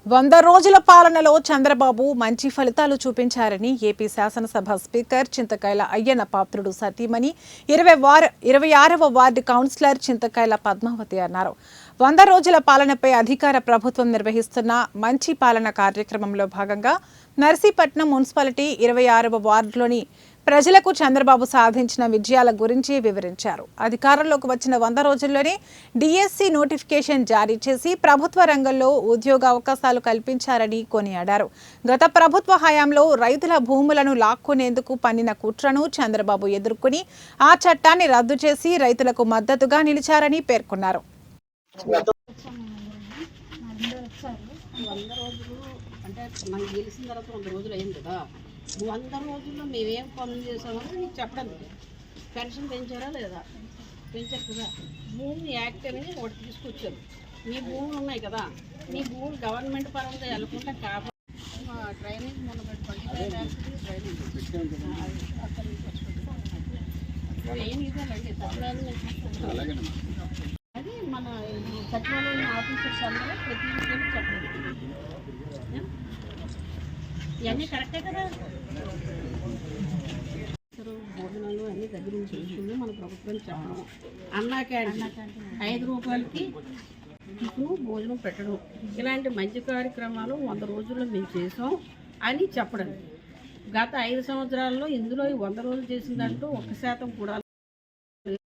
100 రోజుల పాలనలో చంద్రబాబు మంచి ఫలితాలు చూపించారని ఏపీ శాసనసభ స్పీకర్ చింతకాయల అయ్యన్న పాత్రుడు సతీమణి 26వ వార్డు కౌన్సిలర్ చింతకాయల పద్మావతి అన్నారు. 100 రోజుల పాలనపై అధికార ప్రభుత్వం నిర్వహిస్తున్న మంచి పాలన కార్యక్రమంలో భాగంగా నర్సీపట్నం మున్సిపాలిటీ 26వ వార్డులోని ప్రజలకు చంద్రబాబు సాధించిన విజయాల గురించి వివరించారు. అధికారంలోకి వచ్చిన 100 రోజుల్లోనే డిఎస్సి నోటిఫికేషన్ జారీ చేసి ప్రభుత్వ రంగంలో ఉద్యోగ అవకాశాలు కల్పించారని కొనియాడారు. గత ప్రభుత్వ హయాంలో రైతుల భూములను లాక్కునేందుకు పన్నిన కుట్రను చంద్రబాబు ఎదుర్కొని ఆ చట్టాన్ని రద్దు చేసి రైతులకు మద్దతుగా నిలిచారని పేర్కొన్నారు. అంటే మనకి గెలిచిన తర్వాత 100 రోజులు అయింది కదా. 100 రోజుల్లో మేమేం పనులు చేసామని మీకు చెప్పడానికి. పెన్షన్ పెంచారా లేదా? పెంచారు కదా. భూమి యాక్ట్ అనేది ఒకటి తీసుకొచ్చారు. మీ భూములు ఉన్నాయి కదా, మీ భూములు గవర్నమెంట్ పరంగా వెళ్ళకుండా కాబట్టి డ్రైనేజ్ మొన్న పెట్టుకోండి. ఏం ఇవ్వాలండి సచివాలయం, అది మన సచివాలయం ఆఫీసర్స్ అందరూ ప్రతి విషయం చెప్పండి. ఇవన్నీ కరెక్టే కదా. భోజనాలు అన్నీ దగ్గర నుంచి చూసుకుని మన ప్రభుత్వం చెప్పడం. అన్నా క్యాంటీన్ 5 రూపాయలకి టిఫిన్ భోజనం పెట్టడం, ఇలాంటి మంచి కార్యక్రమాలు 100 రోజుల్లో మేము చేసాం అని చెప్పడం. గత 5 సంవత్సరాల్లో ఇందులో 100 రోజులు చేసిన దాంట్లో 1% కూడా